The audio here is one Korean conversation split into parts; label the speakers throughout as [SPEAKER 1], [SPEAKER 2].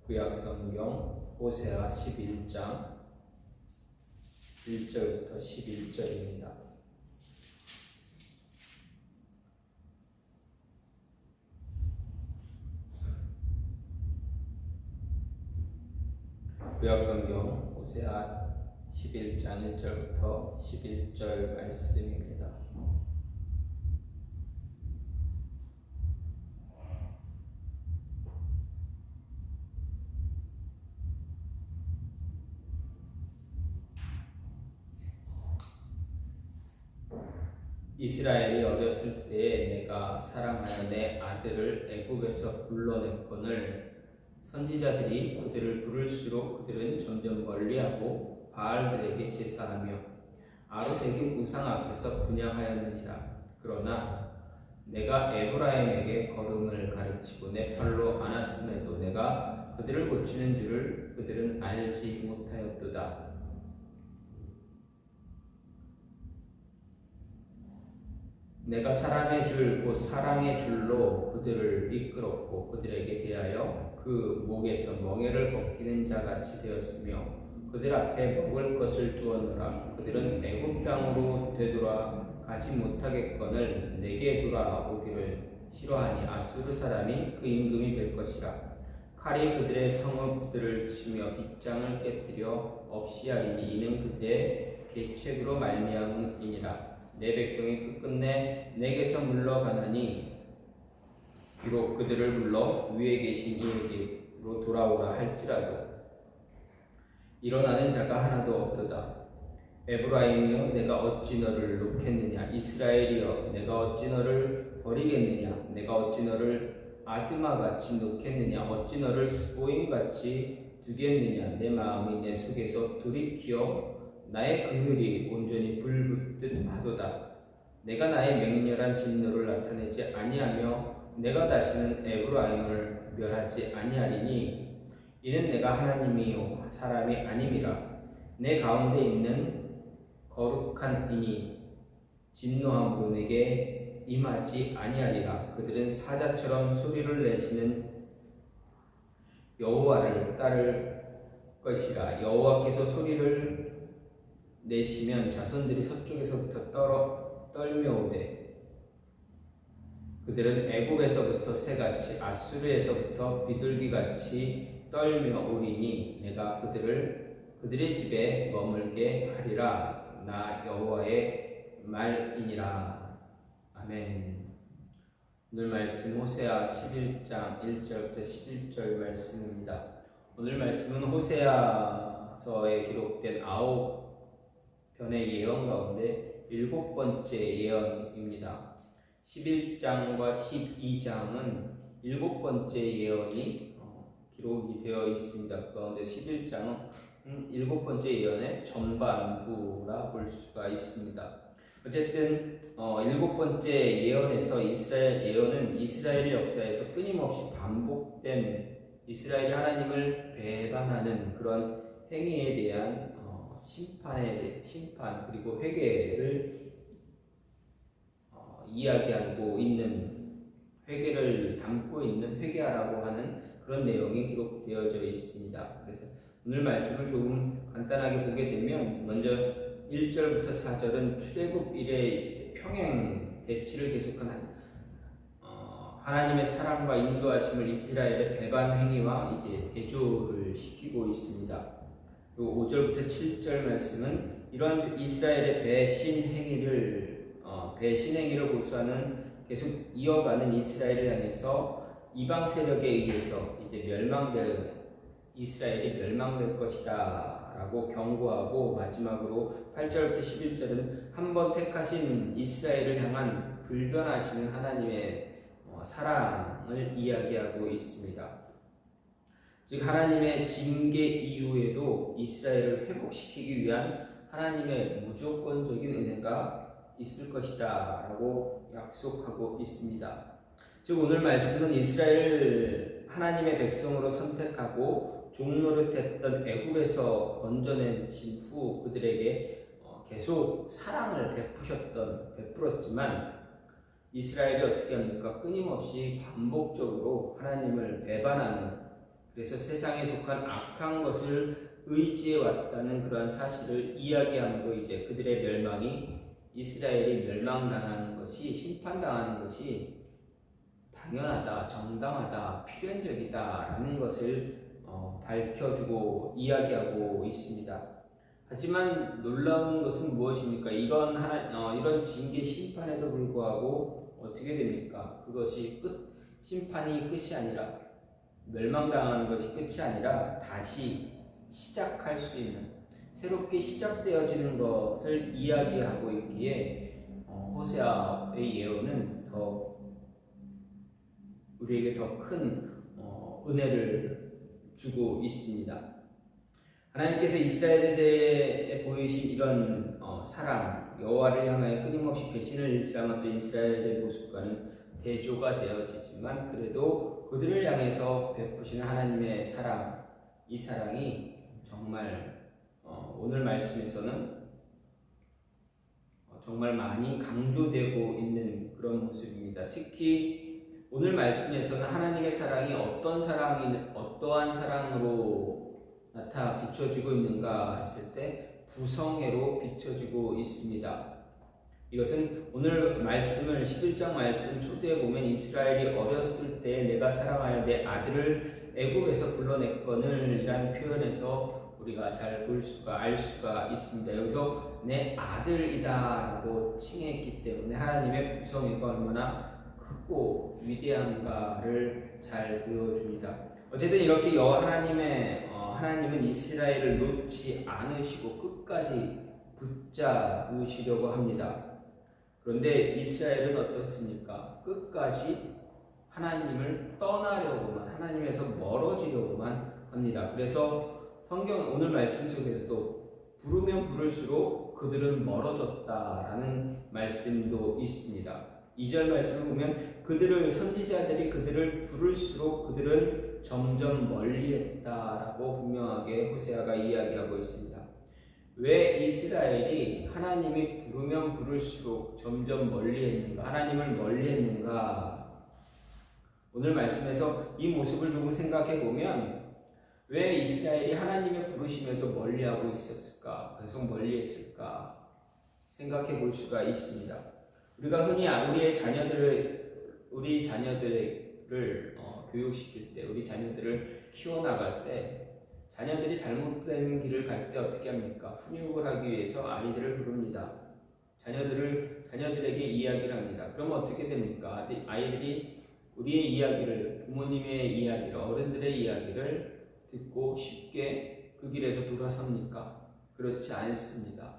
[SPEAKER 1] 구약성경 호세아 11장 1절부터 11절입니다. 구약성경 호세아 11장 1절부터 11절 말씀입니다. 이스라엘이 어렸을 때에 내가 사랑하여 내 아들을 애굽에서 불러냈거늘 선지자들이 그들을 부를수록 그들은 점점 멀리하고 바알들에게 제사하며 아로새긴 우상 앞에서 분향하였느니라. 그러나 내가 에브라임에게 걸음을 가르치고 내 팔로 안았음에도 내가 그들을 고치는 줄을 그들은 알지 못하였도다. 내가 사람의 줄 곧 사랑의 줄로 그들을 이끌었고 그들에게 대하여 그 목에서 멍에를 벗기는 자같이 되었으며 그들 앞에 먹을 것을 두었노라. 그들은 애굽 땅으로 되돌아 가지 못하겠거늘 내게 돌아오기를 싫어하니 아수르 사람이 그 임금이 될 것이라. 칼이 그들의 성읍들을 치며 빗장을 깨뜨려 없이 하리니 이는 그들의 계책으로 말미암음이니라. 내 백성이 끝끝내 내게서 물러가나니 비록 그들을 불러 위에 계신 이에게로 돌아오라 할지라도 일어나는 자가 하나도 없도다. 에브라임이여 내가 어찌 너를 놓겠느냐. 이스라엘이여 내가 어찌 너를 버리겠느냐. 내가 어찌 너를 아드마같이 놓겠느냐. 어찌 너를 스보임같이 두겠느냐. 내 마음이 내 속에서 돌이키어 나의 긍휼이 온전히 불붙듯 하도다. 내가 나의 맹렬한 진노를 나타내지 아니하며 내가 다시는 에브라임을 멸하지 아니하리니 이는 내가 하나님이요 사람이 아님이라. 내 가운데 있는 거룩한 이니 진노함으로 내게 임하지 아니하리라. 그들은 사자처럼 소리를 내시는 여호와를 따를 것이라. 여호와께서 소리를 내시면 자손들이 서쪽에서부터 떨며오되 그들은 애굽에서부터 새같이 아수르에서부터 비둘기같이 떨며오리니 내가 그들의 집에 머물게 하리라. 나 여호와의 말이니라. 아멘. 오늘 말씀 호세아 11장 1절부터 11절 말씀입니다. 오늘 말씀은 호세아서에 기록된 9편의 예언 가운데 7번째 예언입니다. 11장과 12장은 7번째 예언이 기록이 되어 있습니다. 그 가운데 11장은 7번째 예언의 전반부라 볼 수가 있습니다. 어쨌든 7번째 예언에서 이스라엘 예언은 이스라엘의 역사에서 끊임없이 반복된 이스라엘이 하나님을 배반하는 그런 행위에 대한 심판 그리고 회개를 이야기하고 있는, 회개를 담고 있는, 회개하라고 하는 그런 내용이 기록되어져 있습니다. 그래서 오늘 말씀을 조금 간단하게 보게 되면 먼저 1절부터 4절은 출애굽 이래 평행 대치를 계속한 하나님의 사랑과 인도하심을 이스라엘의 배반 행위와 이제 대조를 시키고 있습니다. 그리고 5절부터 7절 말씀은 이러한 이스라엘의 배신 행위를 고수하는 계속 이어가는 이스라엘을 향해서 이방 세력에 의해서 이제 이스라엘이 멸망될 것이다 라고 경고하고, 마지막으로 8절부터 11절은 한번 택하신 이스라엘을 향한 불변하시는 하나님의 사랑을 이야기하고 있습니다. 즉 하나님의 징계 이후에도 이스라엘을 회복시키기 위한 하나님의 무조건적인 은혜가 있을 것이다 라고 약속하고 있습니다. 즉 오늘 말씀은 이스라엘 하나님의 백성으로 선택하고 종노릇했던 애굽에서 건져내신 후 그들에게 계속 사랑을 베풀었지만 이스라엘이 어떻게 합니까? 끊임없이 반복적으로 하나님을 배반하는, 그래서 세상에 속한 악한 것을 의지해 왔다는 그러한 사실을 이야기함으로 이제 그들의 멸망이, 이스라엘이 멸망당하는 것이, 심판당하는 것이 당연하다, 정당하다, 필연적이다 라는 것을 밝혀주고 이야기하고 있습니다. 하지만 놀라운 것은 무엇입니까? 이런 징계 심판에도 불구하고 어떻게 됩니까? 그것이 심판이 끝이 아니라, 멸망당하는 것이 끝이 아니라 다시 시작할 수 있는, 새롭게 시작되어지는 것을 이야기하고 있기에 호세아의 예언은 우리에게 더 큰 은혜를 주고 있습니다. 하나님께서 이스라엘에 대해 보이신 이런 사랑, 여호와를 향하여 끊임없이 배신을 일삼았던 이스라엘의 모습과는 대조가 되어지지만 그래도 그들을 향해서 베푸시는 하나님의 사랑, 이 사랑이 정말 오늘 말씀에서는 정말 많이 강조되고 있는 그런 모습입니다. 특히 오늘 말씀에서는 하나님의 사랑이 어떠한 사랑으로 비춰지고 있는가 했을 때 부성애로 비춰지고 있습니다. 이것은 오늘 말씀을 11장 말씀 초대에 보면 이스라엘이 어렸을 때 내가 사랑하여 내 아들을 애굽에서 불러냈거늘 이라는 표현에서 우리가 잘 알 수가 있습니다. 여기서 내 아들이다 라고 칭했기 때문에 하나님의 부성애가 얼마나 크고 위대한가를 잘 보여줍니다. 어쨌든 이렇게 하나님은 이스라엘을 놓지 않으시고 끝까지 붙잡으시려고 합니다. 그런데 이스라엘은 어떻습니까? 끝까지 하나님을 떠나려고만, 하나님에서 멀어지려고만 합니다. 그래서 성경 오늘 말씀 속에서도 부르면 부를수록 그들은 멀어졌다라는 말씀도 있습니다. 2절 말씀을 보면 선지자들이 그들을 부를수록 그들은 점점 멀리했다라고 분명하게 호세아가 이야기하고 있습니다. 왜 이스라엘이 하나님이 부르면 부를수록 점점 멀리했는가? 하나님을 멀리했는가? 오늘 말씀에서 이 모습을 조금 생각해 보면 왜 이스라엘이 하나님의 부르심에도 멀리하고 있었을까? 계속 멀리했을까? 생각해 볼 수가 있습니다. 우리가 흔히 우리 자녀들을 교육시킬 때, 우리 자녀들을 키워나갈 때, 자녀들이 잘못된 길을 갈 때 어떻게 합니까? 훈육을 하기 위해서 아이들을 부릅니다. 자녀들에게 이야기를 합니다. 그러면 어떻게 됩니까? 아이들이 우리의 이야기를, 부모님의 이야기를, 어른들의 이야기를 듣고 쉽게 그 길에서 돌아섭니까? 그렇지 않습니다.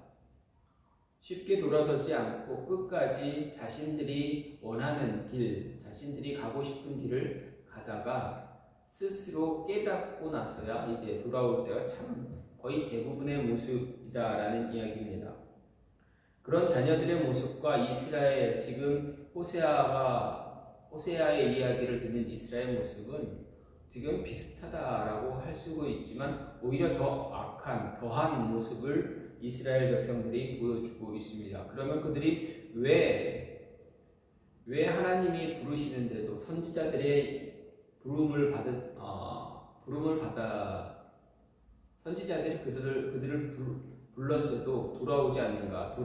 [SPEAKER 1] 쉽게 돌아서지 않고 끝까지 자신들이 원하는 길, 자신들이 가고 싶은 길을 가다가 스스로 깨닫고 나서야 이제 돌아올 때가 참 거의 대부분의 모습이다라는 이야기입니다. 그런 자녀들의 모습과 이스라엘, 지금 호세아의 이야기를 듣는 이스라엘 모습은 지금 비슷하다라고 할 수도 있지만 오히려 더한 모습을 이스라엘 백성들이 보여주고 있습니다. 그러면 그들이 왜 하나님이 부르시는데도 선지자들의 부름을 받아 선지자들이 그들을 불렀어도 돌아오지 않는가,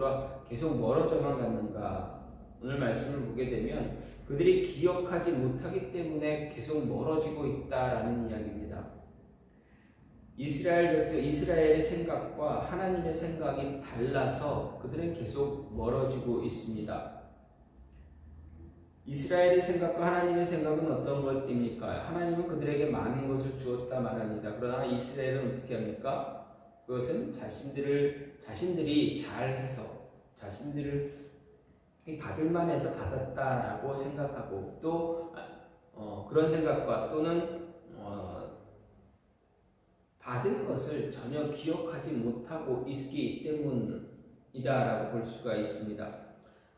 [SPEAKER 1] 계속 멀어져만 갔는가? 오늘 말씀을 보게 되면 그들이 기억하지 못하기 때문에 계속 멀어지고 있다라는 이야기입니다. 이스라엘의 생각과 하나님의 생각이 달라서 그들은 계속 멀어지고 있습니다. 이스라엘의 생각과 하나님의 생각은 어떤 것입니까? 하나님은 그들에게 많은 것을 주었다 말합니다. 그러나 이스라엘은 어떻게 합니까? 그것은 자신들이 잘해서, 자신들을 받을 만해서 받았다라고 생각하고, 또 그런 생각과 또는 받은 것을 전혀 기억하지 못하고 있기 때문이다라고 볼 수가 있습니다.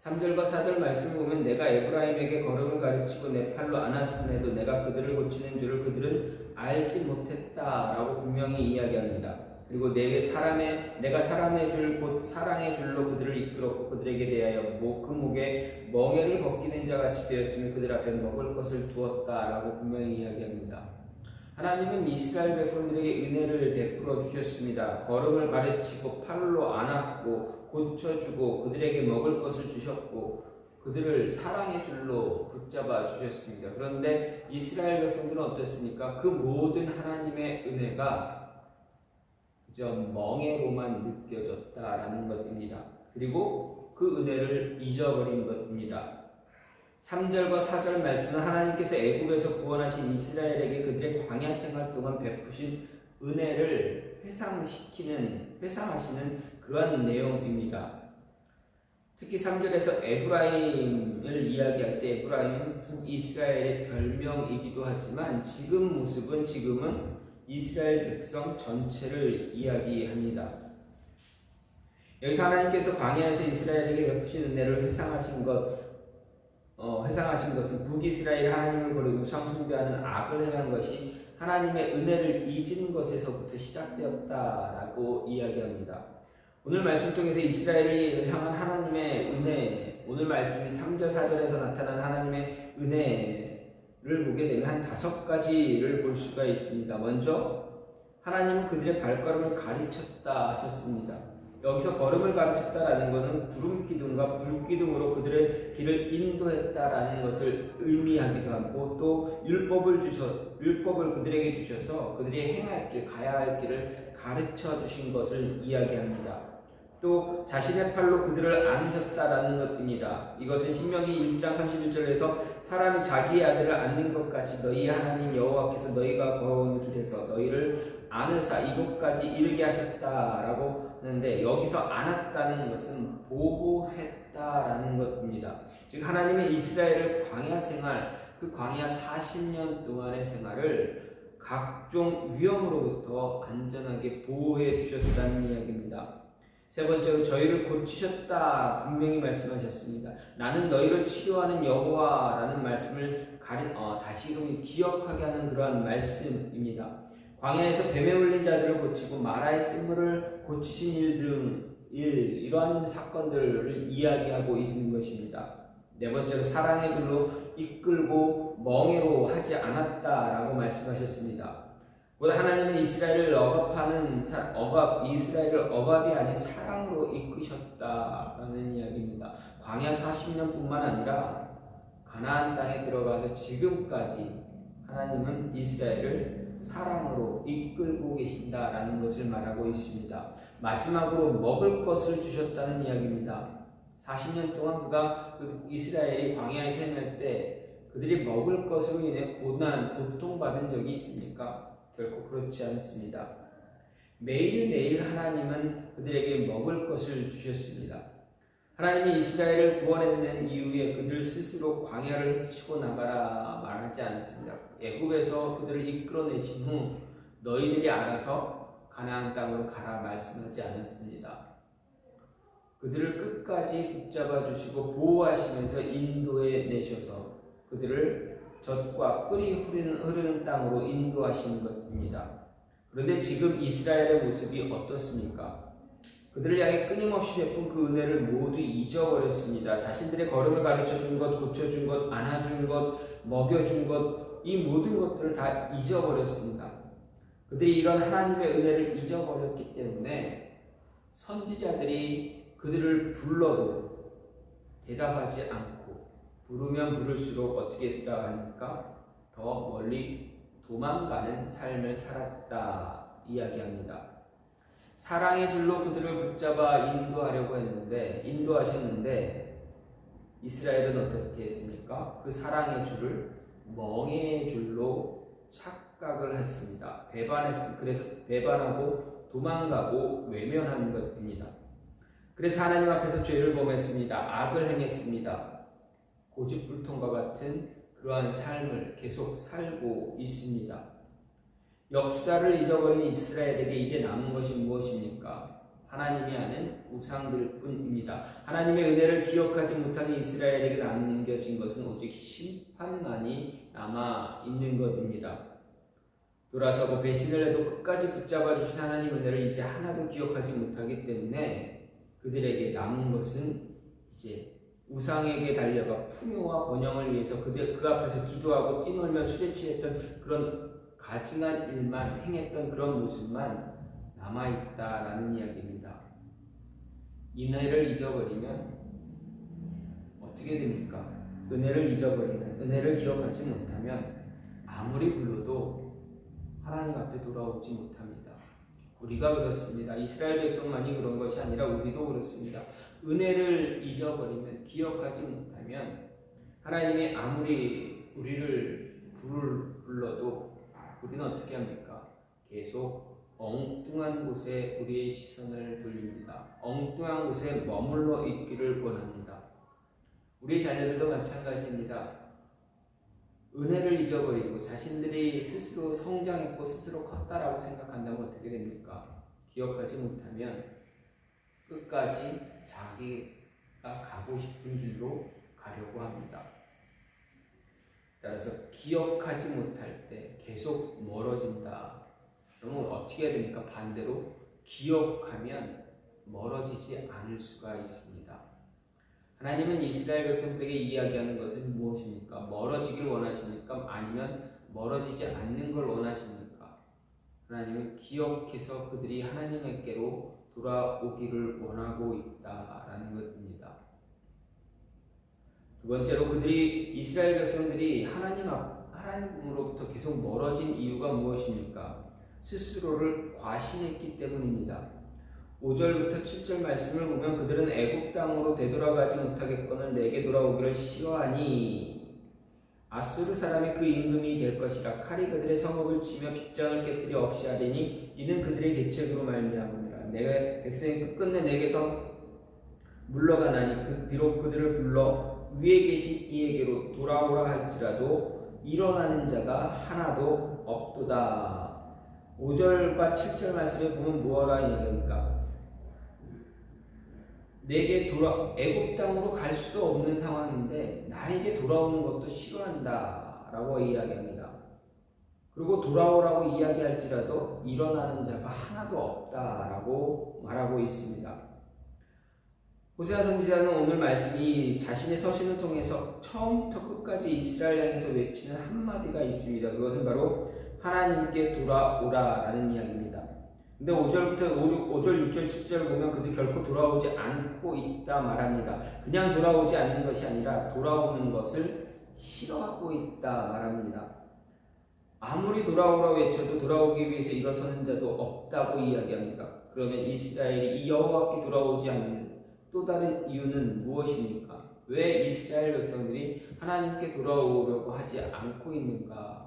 [SPEAKER 1] 3절과 4절 말씀을 보면 내가 에브라임에게 걸음을 가르치고 내 팔로 안았음에도 내가 그들을 고치는 줄을 그들은 알지 못했다라고 분명히 이야기합니다. 그리고 내가 사람의 줄 곧 사랑의 줄로 그들을 이끌었고 그들에게 대하여 그 목에 멍에를 벗기는 자같이 되었으며 그들 앞에 먹을 것을 두었다라고 분명히 이야기합니다. 하나님은 이스라엘 백성들에게 은혜를 베풀어 주셨습니다. 걸음을 가르치고 팔로 안았고 고쳐주고 그들에게 먹을 것을 주셨고 그들을 사랑의 줄로 붙잡아 주셨습니다. 그런데 이스라엘 백성들은 어떻습니까? 그 모든 하나님의 은혜가 그저 멍해로만 느껴졌다라는 것입니다. 그리고 그 은혜를 잊어버린 것입니다. 3절과 4절 말씀은 하나님께서 애굽에서 구원하신 이스라엘에게 그들의 광야 생활 동안 베푸신 은혜를 회상하시는 그러한 내용입니다. 특히 3절에서 에브라임을 이야기할 때 에브라임은 이스라엘의 별명이기도 하지만 지금은 이스라엘 백성 전체를 이야기합니다. 여기서 하나님께서 광야에서 이스라엘에게 베푸신 은혜를 회상하신 것은 북이스라엘 하나님을 버리고 우상 숭배하는 악을 행한 것이 하나님의 은혜를 잊은 것에서부터 시작되었다라고 이야기합니다. 오늘 말씀 통해서 이스라엘을 향한 하나님의 은혜, 오늘 말씀이 3절 4절에서 나타난 하나님의 은혜를 보게 되면 한 5가지를 볼 수가 있습니다. 먼저 하나님은 그들의 발걸음을 가르쳤다 하셨습니다. 여기서 걸음을 가르쳤다라는 것은 구름기둥과 불기둥으로 그들의 길을 인도했다라는 것을 의미하기도 하고 또 율법을 그들에게 주셔서 그들이 행할 길, 가야 할 길을 가르쳐 주신 것을 이야기합니다. 또 자신의 팔로 그들을 안으셨다라는 것입니다. 이것은 신명기 1장 31절에서 사람이 자기의 아들을 안는 것 같이 너희 하나님 여호와께서 너희가 걸어온 길에서 너희를 안으사 이곳까지 이르게 하셨다라고 하는데 여기서 안았다는 것은 보호했다라는 것입니다. 즉 하나님은 이스라엘을 광야 생활, 그 광야 40년 동안의 생활을 각종 위험으로부터 안전하게 보호해 주셨다는 이야기입니다. 세 번째로 저희를 고치셨다 분명히 말씀하셨습니다. 나는 너희를 치료하는 여호와라는 말씀을 다시금 기억하게 하는 그러한 말씀입니다. 광야에서 뱀에 물린 자들을 고치고 마라의 쓴물을 고치신 이러한 사건들을 이야기하고 있는 것입니다. 네 번째로 사랑의 줄로 이끌고 멍에로 하지 않았다라고 말씀하셨습니다. 보다 하나님은 이스라엘을 억압이 아닌 사랑으로 이끄셨다라는 이야기입니다. 광야 40년뿐만 아니라 가나안 땅에 들어가서 지금까지 하나님은 이스라엘을 사랑으로 이끌고 계신다라는 것을 말하고 있습니다. 마지막으로 먹을 것을 주셨다는 이야기입니다. 40년 동안 이스라엘이 광야에 생활할 때 그들이 먹을 것으로 인해 고통받은 적이 있습니까? 결코 그렇지 않습니다. 매일매일 하나님은 그들에게 먹을 것을 주셨습니다. 하나님이 이스라엘을 구원해낸 이후에 그들 스스로 광야를 헤치고 나가라 말하지 않았습니다. 애굽에서 그들을 이끌어내신 후 너희들이 알아서 가나안 땅으로 가라 말씀하지 않았습니다. 그들을 끝까지 붙잡아 주시고 보호하시면서 인도해 내셔서 그들을 젖과 꿀이 흐르는 땅으로 인도하시는 것입니다. 그런데 지금 이스라엘의 모습이 어떻습니까? 그들을 향해 끊임없이 베푼 그 은혜를 모두 잊어버렸습니다. 자신들의 걸음을 가르쳐준 것, 고쳐준 것, 안아준 것, 먹여준 것, 이 모든 것들을 다 잊어버렸습니다. 그들이 이런 하나님의 은혜를 잊어버렸기 때문에 선지자들이 그들을 불러도 대답하지 않고 부르면 부를수록 어떻게 대답하니까 더 멀리 도망가는 삶을 살았다 이야기합니다. 사랑의 줄로 그들을 붙잡아 인도하셨는데 이스라엘은 어떻게 했습니까? 그 사랑의 줄을 멍에의 줄로 착각을 했습니다. 그래서 배반하고 도망가고 외면하는 것입니다. 그래서 하나님 앞에서 죄를 범했습니다. 악을 행했습니다. 고집불통과 같은 그러한 삶을 계속 살고 있습니다. 역사를 잊어버린 이스라엘에게 이제 남은 것이 무엇입니까? 하나님이 아는 우상들 뿐입니다. 하나님의 은혜를 기억하지 못하는 이스라엘에게 남겨진 것은 오직 심판만이 남아있는 것입니다. 돌아서고 배신을 해도 끝까지 붙잡아 주신 하나님 은혜를 이제 하나도 기억하지 못하기 때문에 그들에게 남은 것은 이제 우상에게 달려가 풍요와 번영을 위해서 그 앞에서 기도하고 뛰놀며 술에 취했던 그런 가증한 일만 행했던 그런 모습만 남아있다라는 이야기입니다. 은혜를 잊어버리면 어떻게 됩니까? 은혜를 잊어버리면, 은혜를 기억하지 못하면 아무리 불러도 하나님 앞에 돌아오지 못합니다. 우리가 그렇습니다. 이스라엘 백성만이 그런 것이 아니라 우리도 그렇습니다. 은혜를 잊어버리면, 기억하지 못하면 하나님이 아무리 우리를 불러도 우리는 어떻게 합니까? 계속 엉뚱한 곳에 우리의 시선을 돌립니다. 엉뚱한 곳에 머물러 있기를 원합니다. 우리 자녀들도 마찬가지입니다. 은혜를 잊어버리고 자신들이 스스로 성장했고 스스로 컸다라고 생각한다면 어떻게 됩니까? 기억하지 못하면 끝까지 자기가 가고 싶은 길로 가려고 합니다. 따라서 기억하지 못할 때 계속 멀어진다. 그러면 어떻게 해야 됩니까? 반대로 기억하면 멀어지지 않을 수가 있습니다. 하나님은 이스라엘 백성들에게 이야기하는 것은 무엇입니까? 멀어지길 원하십니까? 아니면 멀어지지 않는 걸 원하십니까? 하나님은 기억해서 그들이 하나님께로 돌아오기를 원하고 있다라는 것입니다. 두 번째로 그들이 이스라엘 백성들이 하나님으로부터 계속 멀어진 이유가 무엇입니까? 스스로를 과신했기 때문입니다. 5절부터 7절 말씀을 보면 그들은 애굽 땅으로 되돌아가지 못하겠거늘 내게 돌아오기를 싫어하니 아수르 사람이 그 임금이 될 것이라. 칼이 그들의 성읍을 치며 빗장을 깨뜨리 없이 하리니 이는 그들의 계책으로 말미암음이라. 내 백성이 끝끝내 내게서 물러가나니 비록 그들을 불러 위에 계신 이에게로 돌아오라 할지라도 일어나는 자가 하나도 없도다. 5절과 7절 말씀에 보면 뭐라 이야기합니까? 내게 애굽 땅으로 갈 수도 없는 상황인데 나에게 돌아오는 것도 싫어한다 라고 이야기합니다. 그리고 돌아오라고 이야기할지라도 일어나는 자가 하나도 없다 라고 말하고 있습니다. 호세아 선지자는 오늘 말씀이 자신의 서신을 통해서 처음부터 끝까지 이스라엘 향해서 외치는 한마디가 있습니다. 그것은 바로 하나님께 돌아오라 라는 이야기입니다. 근데 5절, 6절, 7절 보면 그들이 결코 돌아오지 않고 있다 말합니다. 그냥 돌아오지 않는 것이 아니라 돌아오는 것을 싫어하고 있다 말합니다. 아무리 돌아오라 외쳐도 돌아오기 위해서 일어서는 자도 없다고 이야기합니다. 그러면 이스라엘이 이 여호와께 돌아오지 않는 또 다른 이유는 무엇입니까? 왜 이스라엘 백성들이 하나님께 돌아오려고 하지 않고 있는가?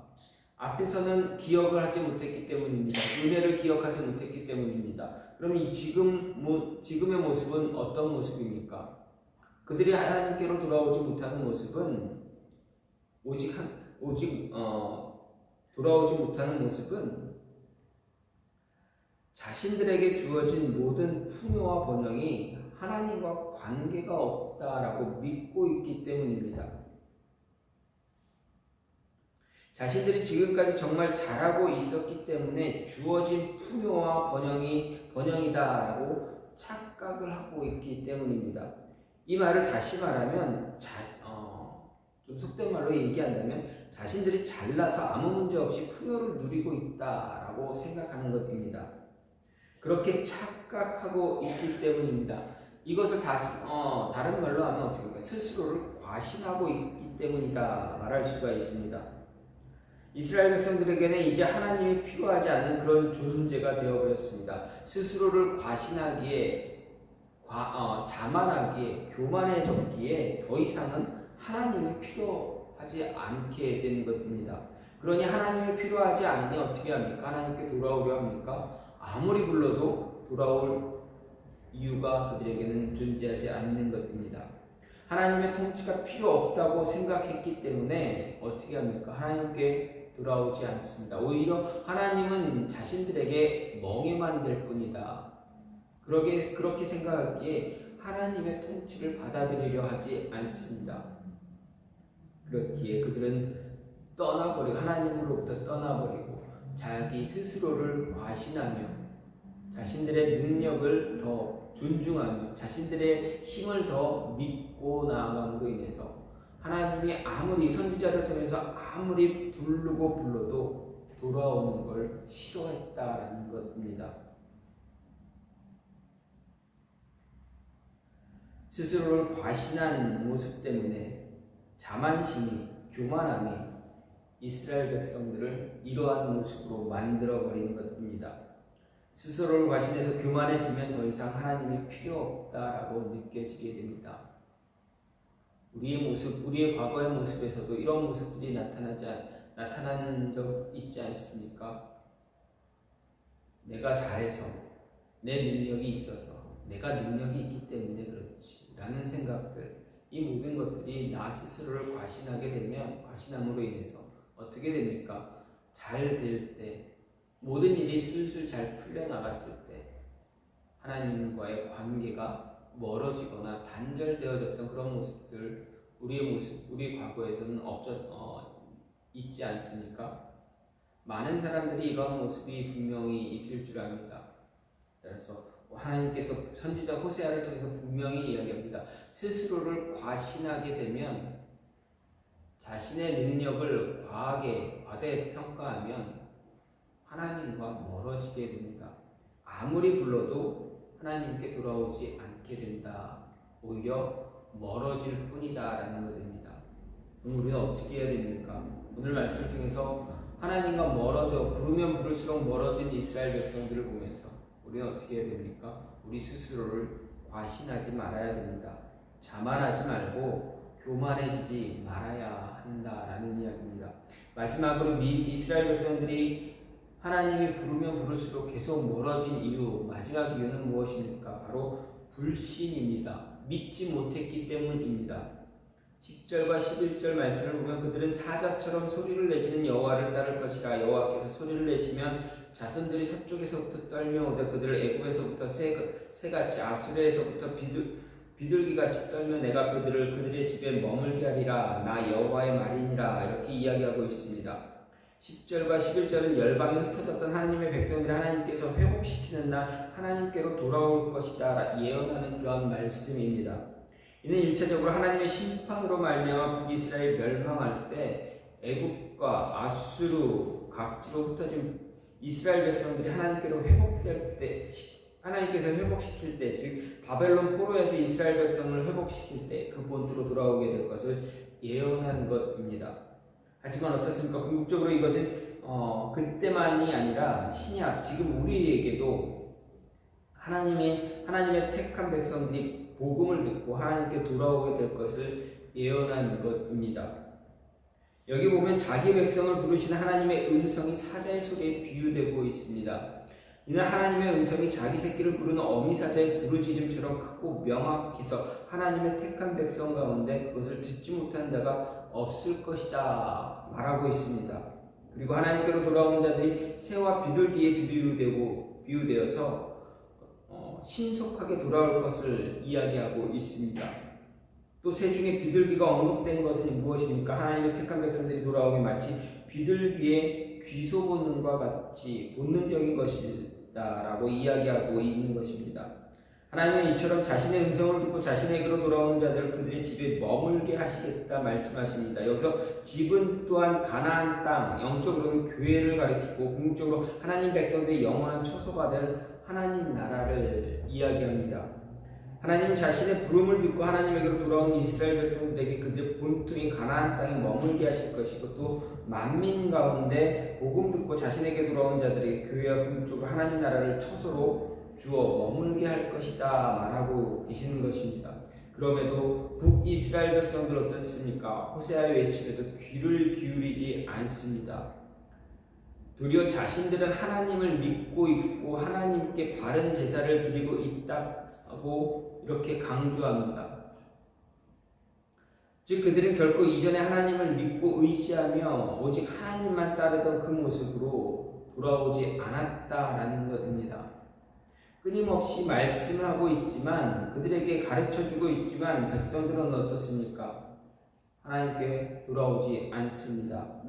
[SPEAKER 1] 앞에서는 기억을 하지 못했기 때문입니다. 은혜를 기억하지 못했기 때문입니다. 그럼 이 지금의 모습은 어떤 모습입니까? 그들이 하나님께로 돌아오지 못하는 모습은 돌아오지 못하는 모습은 자신들에게 주어진 모든 풍요와 번영이 하나님과 관계가 없다라고 믿고 있기 때문입니다. 자신들이 지금까지 정말 잘하고 있었기 때문에 주어진 풍요와 번영이다라고 착각을 하고 있기 때문입니다. 이 말을 다시 말하면 좀 속된 말로 얘기한다면 자신들이 잘나서 아무 문제 없이 풍요를 누리고 있다라고 생각하는 것입니다. 그렇게 착각하고 있기 때문입니다. 이것을 다른 말로 하면 어떻게 할까요? 스스로를 과신하고 있기 때문이다 말할 수가 있습니다. 이스라엘 백성들에게는 이제 하나님이 필요하지 않은 그런 존재가 되어버렸습니다. 스스로를 과신하기에, 자만하기에, 교만해졌기에 더 이상은 하나님이 필요하지 않게 된 것입니다. 그러니 하나님이 필요하지 않으니 어떻게 합니까? 하나님께 돌아오려 합니까? 아무리 불러도 돌아올 이유가 그들에게는 존재하지 않는 것입니다. 하나님의 통치가 필요 없다고 생각했기 때문에 어떻게 합니까? 하나님께 돌아오지 않습니다. 오히려 하나님은 자신들에게 멍에만 될 뿐이다. 그렇게 생각하기에 하나님의 통치를 받아들이려 하지 않습니다. 그렇기에 그들은 하나님으로부터 떠나버리고 자기 스스로를 과신하며 자신들의 능력을 더 존중하며 자신들의 힘을 더 믿고 나아감으로 인해서 하나님이 아무리 선지자를 통해서 아무리 부르고 불러도 돌아오는 걸 싫어했다라는 것입니다. 스스로를 과신한 모습 때문에 자만심이, 교만함이 이스라엘 백성들을 이러한 모습으로 만들어버린 것입니다. 스스로를 과신해서 교만해지면 더 이상 하나님이 필요 없다라고 느껴지게 됩니다. 우리의 모습, 우리의 과거의 모습에서도 이런 모습들이 나타난 적 있지 않습니까? 내가 잘해서, 내 능력이 있어서, 내가 능력이 있기 때문에 그렇지 라는 생각들, 이 모든 것들이 나 스스로를 과신하게 되면, 과신함으로 인해서 어떻게 됩니까? 잘 될 때, 모든 일이 술술 잘 풀려나갔을 때 하나님과의 관계가 멀어지거나 단절되어졌던 그런 모습들, 우리의 모습, 우리 과거에서는 있지 않습니까? 많은 사람들이 이런 모습이 분명히 있을 줄 압니다. 그래서 하나님께서 선지자 호세아를 통해서 분명히 이야기합니다. 스스로를 과신하게 되면, 자신의 능력을 과대 평가하면 하나님과 멀어지게 됩니다. 아무리 불러도 하나님께 돌아오지 않게 된다. 오히려 멀어질 뿐이다 라는 것입니다. 그럼 우리는 어떻게 해야 됩니까? 오늘 말씀을 통해서 하나님과 부르면 부를수록 멀어진 이스라엘 백성들을 보면서 우리는 어떻게 해야 됩니까? 우리 스스로를 과신하지 말아야 됩니다. 자만하지 말고 교만해지지 말아야 한다라는 이야기입니다. 마지막으로 이스라엘 백성들이 하나님이 부르면 부를수록 계속 멀어진 이유, 마지막 이유는 무엇입니까? 바로 불신입니다. 믿지 못했기 때문입니다. 10절과 11절 말씀을 보면 그들은 사자처럼 소리를 내시는 여호와를 따를 것이라. 여호와께서 소리를 내시면 자손들이 서쪽에서부터 떨며오되 그들을 애굽에서부터 새같이 아수르에서부터 비둘기같이 떨며 내가 그들의 집에 머물게 하리라. 나 여호와의 말이니라. 이렇게 이야기하고 있습니다. 10절과 11절은 열방에 흩어졌던 하나님의 백성들이 하나님께서 회복시키는 날 하나님께로 돌아올 것이다 예언하는 그런 말씀입니다. 이는 일차적으로 하나님의 심판으로 말미암아 북이스라엘 멸망할 때 애굽과 아수르 각지로 흩어진 이스라엘 백성들이 하나님께로 회복될 때, 하나님께서 회복시킬 때, 즉 바벨론 포로에서 이스라엘 백성을 회복시킬 때 그 본토로 돌아오게 될 것을 예언한 것입니다. 하지만 어떻습니까? 궁극적으로 이것은 그때만이 아니라 신약, 지금 우리에게도 하나님의 택한 백성들이 복음을 듣고 하나님께 돌아오게 될 것을 예언한 것입니다. 여기 보면 자기 백성을 부르시는 하나님의 음성이 사자의 소리에 비유되고 있습니다. 이는 하나님의 음성이 자기 새끼를 부르는 어미사자의 부르짖음처럼 크고 명확해서 하나님의 택한 백성 가운데 그것을 듣지 못하는 자가 없을 것이다 말하고 있습니다. 그리고 하나님께로 돌아온 자들이 새와 비둘기에 비유되어서 신속하게 돌아올 것을 이야기하고 있습니다. 또 새 중에 비둘기가 언급된 것은 무엇입니까? 하나님의 택한 백성들이 돌아오기 마치 비둘기의 귀소 본능과 같이 본능적인 것이다라고 이야기하고 있는 것입니다. 하나님은 이처럼 자신의 음성을 듣고 자신에게로 돌아오는 자들을 그들의 집에 머물게 하시겠다 말씀하십니다. 여기서 집은 또한 가나안 땅, 영적으로는 교회를 가리키고 궁극적으로 하나님 백성들의 영원한 처소가 될 하나님 나라를 이야기합니다. 하나님 자신의 부름을 듣고 하나님에게로 돌아온 이스라엘 백성들에게 그들의 본토인 가나안 땅에 머물게 하실 것이고 또 만민 가운데 복음 듣고 자신에게 돌아온 자들에게 교회와 궁극적으로 하나님 나라를 처소로 주어 머물게 할 것이다 말하고 계시는 것입니다. 그럼에도 북이스라엘 백성들 어떻습니까? 호세아의 외침에도 귀를 기울이지 않습니다. 도리어 자신들은 하나님을 믿고 있고 하나님께 바른 제사를 드리고 있다고 이렇게 강조합니다. 즉 그들은 결코 이전에 하나님을 믿고 의지하며 오직 하나님만 따르던 그 모습으로 돌아오지 않았다라는 것입니다. 끊임없이 말씀을 하고 있지만 그들에게 가르쳐주고 있지만 백성들은 어떻습니까? 하나님께 돌아오지 않습니다.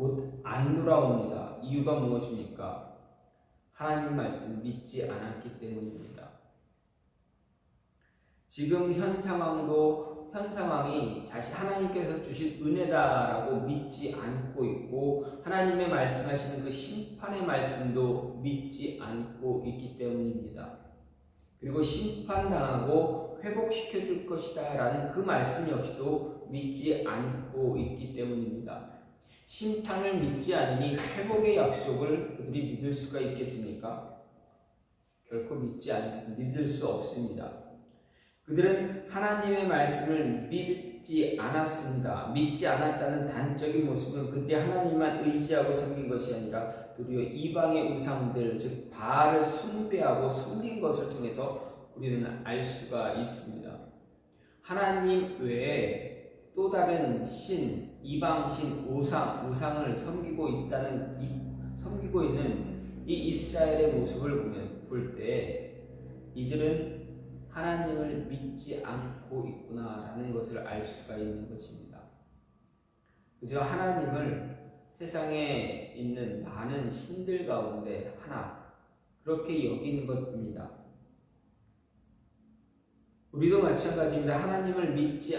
[SPEAKER 1] 안 돌아옵니다. 이유가 무엇입니까? 하나님 말씀 믿지 않았기 때문입니다. 지금 현 상황도 현 상황이 하나님께서 주신 은혜다라고 믿지 않고 있고 하나님의 말씀하시는 그 심판의 말씀도 믿지 않고 있기 때문입니다. 그리고 심판당하고 회복시켜 줄 것이다 라는 그 말씀 역시도 믿지 않고 있기 때문입니다. 심판을 믿지 않으니 회복의 약속을 그들이 믿을 수가 있겠습니까? 결코 믿을 수 없습니다. 그들은 하나님의 말씀을 믿지 않았습니다. 믿지 않았다는 단적인 모습은 그들이 하나님만 의지하고 섬긴 것이 아니라 도리어 이방의 우상들, 즉 바알을 숭배하고 섬긴 것을 통해서 우리는 알 수가 있습니다. 하나님 외에 또 다른 신, 이방신, 우상을 섬기고 있는 이 이스라엘의 모습을 볼 때 이들은 하나님을 믿지 않고 있구나라는 것을 알 수가 있는 것입니다. 그저 하나님을 세상에 있는 많은 신들 가운데 하나 그렇게 여기는 것입니다. 우리도 마찬가지입니다. 하나님을 믿지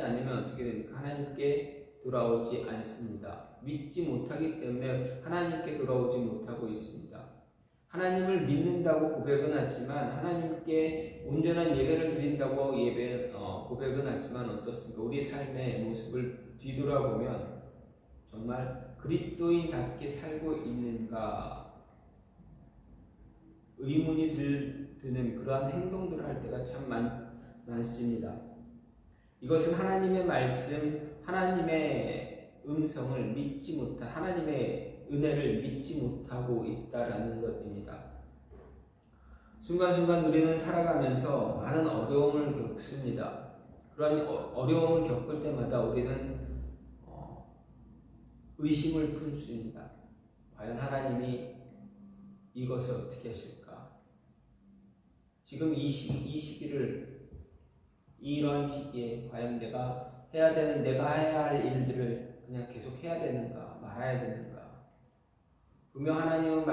[SPEAKER 1] 않으면 어떻게 됩니까? 하나님께 돌아오지 않습니다. 믿지 못하기 때문에 하나님께 돌아오지 못하고 있습니다. 하나님을 믿는다고 고백은 하지만 하나님께 온전한 예배를 드린다고 고백은 하지만 어떻습니까? 우리 삶의 모습을 뒤돌아보면 정말 그리스도인답게 살고 있는가 의문이 드는 그러한 행동들을 할 때가 참 많습니다. 이것은 하나님의 말씀, 하나님의 음성을 믿지 못한 하나님의 은혜를 믿지 못하고 있다라는 것입니다. 순간순간 우리는 살아가면서 많은 어려움을 겪습니다. 그런 어려움을 겪을 때마다 우리는 의심을 품습니다. 과연 하나님이 이것을 어떻게 하실까? 지금 이런 시기에 과연 내가 해야 할 일들을 그냥 계속 해야 되는가, 말아야 되는가? 분명 하나님은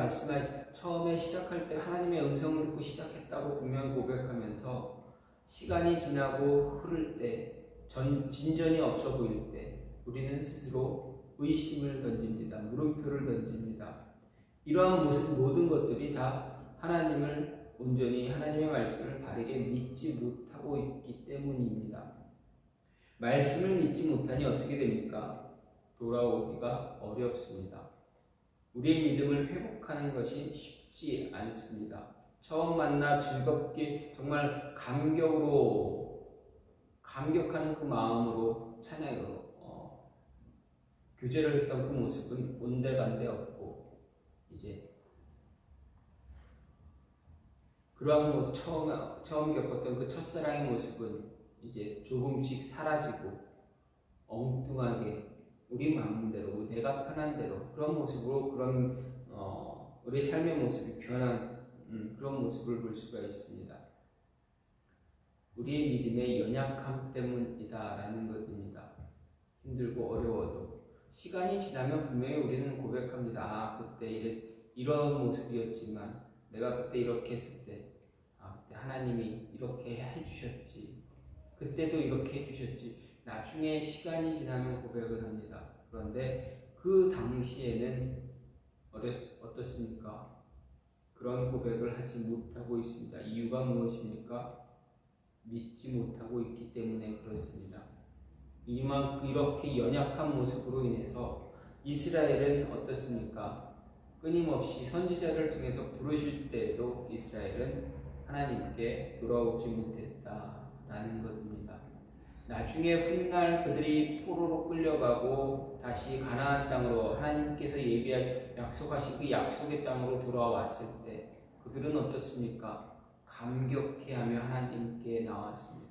[SPEAKER 1] 처음에 시작할 때 하나님의 음성을 듣고 시작했다고 분명히 고백하면서 시간이 지나고 흐를 때, 진전이 없어 보일 때 우리는 스스로 의심을 던집니다. 물음표를 던집니다. 이러한 모든 것들이 다 하나님을 온전히 하나님의 말씀을 바르게 믿지 못하고 있기 때문입니다. 말씀을 믿지 못하니 어떻게 됩니까? 돌아오기가 어렵습니다. 우리의 믿음을 회복하는 것이 쉽지 않습니다. 처음 만나 즐겁게 정말 감격하는 그 마음으로 교제를 했던 그 모습은 온데간데 없고 이제 그러한 모습 처음 겪었던 그 첫사랑의 모습은 이제 조금씩 사라지고 엉뚱하게 우리 마음대로 내가 편한 대로 그런 모습으로 우리 삶의 모습이 변한 그런 모습을 볼 수가 있습니다. 우리의 믿음의 연약함 때문이다라는 것입니다. 힘들고 어려워도 시간이 지나면 분명히 우리는 고백합니다. 그때 이런 모습이었지만 내가 그때 이렇게 했을 때 그때 하나님이 이렇게 해주셨지. 그때도 이렇게 해주셨지. 나중에 시간이 지나면 고백을 합니다. 그런데 그 당시에는 어떻습니까? 그런 고백을 하지 못하고 있습니다. 이유가 무엇입니까? 믿지 못하고 있기 때문에 그렇습니다. 이렇게 연약한 모습으로 인해서 이스라엘은 어떻습니까? 끊임없이 선지자를 통해서 부르실 때에도 이스라엘은 하나님께 돌아오지 못했다라는 것입니다. 나중에 훗날 그들이 포로로 끌려가고 다시 가나안 땅으로 하나님께서 약속하신 그 약속의 땅으로 돌아왔을 때 그들은 어떻습니까? 감격해하며 하나님께 나왔습니다.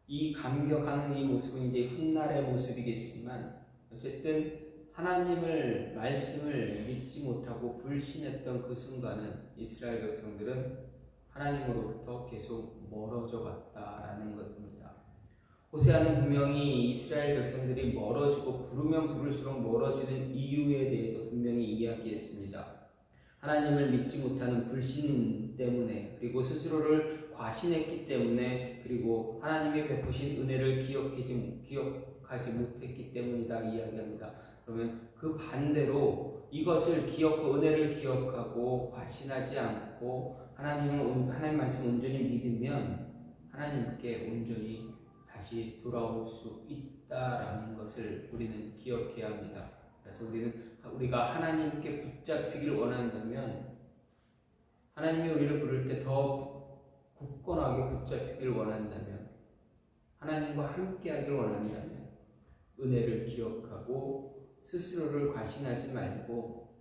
[SPEAKER 1] 이 감격하는 이 모습은 이제 훗날의 모습이겠지만 어쨌든 하나님을 말씀을 믿지 못하고 불신했던 그 순간은 이스라엘 백성들은 하나님으로부터 계속 멀어져 갔다라는 것입니다. 호세아는 분명히 이스라엘 백성들이 멀어지고 부르면 부를수록 멀어지는 이유에 대해서 분명히 이야기했습니다. 하나님을 믿지 못하는 불신 때문에, 그리고 스스로를 과신했기 때문에, 그리고 하나님이 베푸신 은혜를 기억하지 못했기 때문이다 이야기합니다. 그러면 그 반대로 이것을 은혜를 기억하고 과신하지 않고 하나님 말씀 온전히 믿으면 하나님께 온전히 다시 돌아올 수 있다라는 것을 우리는 기억해야 합니다. 그래서 우리가 하나님께 붙잡히길 원한다면, 하나님이 우리를 부를 때 더 굳건하게 붙잡히길 원한다면, 하나님과 함께하길 원한다면 은혜를 기억하고 스스로를 과신하지 말고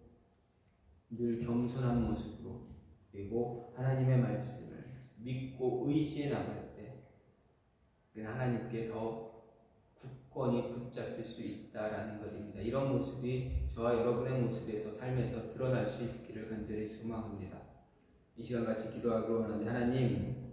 [SPEAKER 1] 늘 겸손한 모습으로, 그리고 하나님의 말씀을 믿고 의지해 나갈 때 우리는 하나님께 더 굳건히 붙잡힐 수 있다라는 것입니다. 이런 모습이 저와 여러분의 모습에서 삶에서 드러날 수 있기를 간절히 소망합니다. 이 시간 같이 기도하고 하는데, 하나님,